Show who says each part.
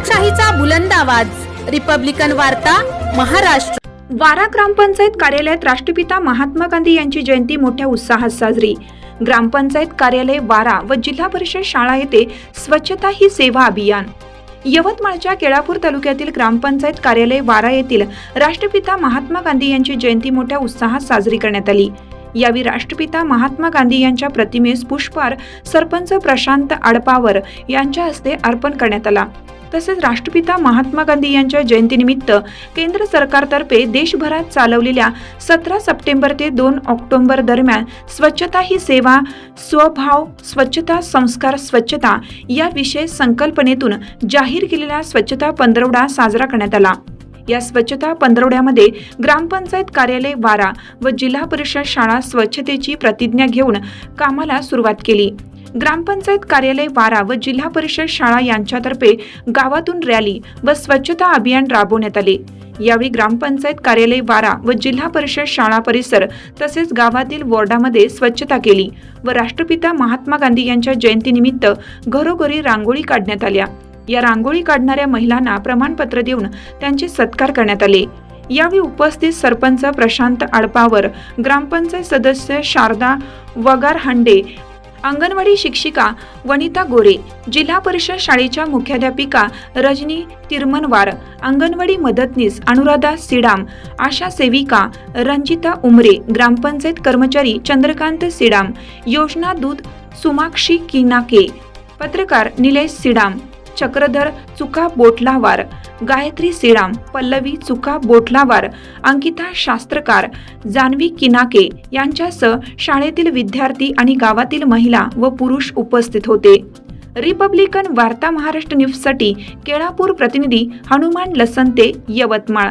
Speaker 1: लोकशाहीचा बुलंद आवाज, रिपब्लिकन वार्ता, महाराष्ट्र।
Speaker 2: वारा ग्रामपंचायत कार्यालयात राष्ट्रपिता महात्मा गांधी यांची जयंती मोठ्या उत्साहात साजरी। ग्रामपंचायत कार्यालय वारा व जिल्हा परिषद शाळा येथे स्वच्छता ही सेवा अभियान। यवतमाळच्या केळापूर तालुक्यातील ग्रामपंचायत कार्यालय वारा येथील राष्ट्रपिता महात्मा गांधी यांची जयंती मोठ्या उत्साहात साजरी करण्यात आली। यावेळी राष्ट्रपिता महात्मा गांधी यांच्या प्रतिमेस पुष्पहार सरपंच प्रशांत आडपावर यांच्या हस्ते अर्पण करण्यात आला। तसेच राष्ट्रपिता महात्मा गांधी यांच्या जयंतीनिमित्त केंद्र सरकारतर्फे देशभरात चालवलेल्या 17 सप्टेंबर ते 2 ऑक्टोबर दरम्यान स्वच्छता ही सेवा, स्वभाव, स्वच्छता संस्कार, स्वच्छता या विषय संकल्पनेतून जाहीर केलेला स्वच्छता पंधरवडा साजरा करण्यात आला। या स्वच्छता पंधरवड्यामध्ये ग्रामपंचायत कार्यालय वारा व जिल्हा परिषद शाळा स्वच्छतेची प्रतिज्ञा घेऊन कामाला सुरुवात केली। ग्रामपंचायत कार्यालय वारा व जिल्हा परिषद शाळा यांच्यातर्फे गावातून रॅली व स्वच्छता अभियान राबवण्यात आले। यावेळी ग्रामपंचायत कार्यालय वारा व जिल्हा परिषद शाळा परिसर तसेच गावातील वॉर्डामध्ये स्वच्छता केली व राष्ट्रपिता महात्मा गांधी यांच्या जयंतीनिमित्त घरोघरी रांगोळी काढण्यात आल्या। या रांगोळी काढणाऱ्या महिलांना प्रमाणपत्र देऊन त्यांचे सत्कार करण्यात आले। यावेळी उपस्थित सरपंच प्रशांत आडपावर, ग्रामपंचायत सदस्य शारदा वगारहांडे, अंगणवाडी शिक्षिका वनिता गोरे, जिल्हा परिषद शाळेच्या मुख्याध्यापिका रजनी तिरमनवार, अंगणवाडी मदतनीस अनुराधा सिडाम, आशा सेविका रंजिता उमरे, ग्रामपंचायत कर्मचारी चंद्रकांत सिडाम, योजना दूत सुमाक्षी किनाके, पत्रकार निलेश सिडाम, चक्रधर चुका बोटलावार, गायत्री सिडाम, पल्लवी चुका बोटलावार, अंकिता शास्त्रकार, जान्हवी किनाके यांच्यासह शाळेतील विद्यार्थी आणि गावातील महिला व पुरुष उपस्थित होते। रिपब्लिकन वार्ता महाराष्ट्र न्यूजसाठी केळापूर प्रतिनिधी हनुमान लसंते, यवतमाळ।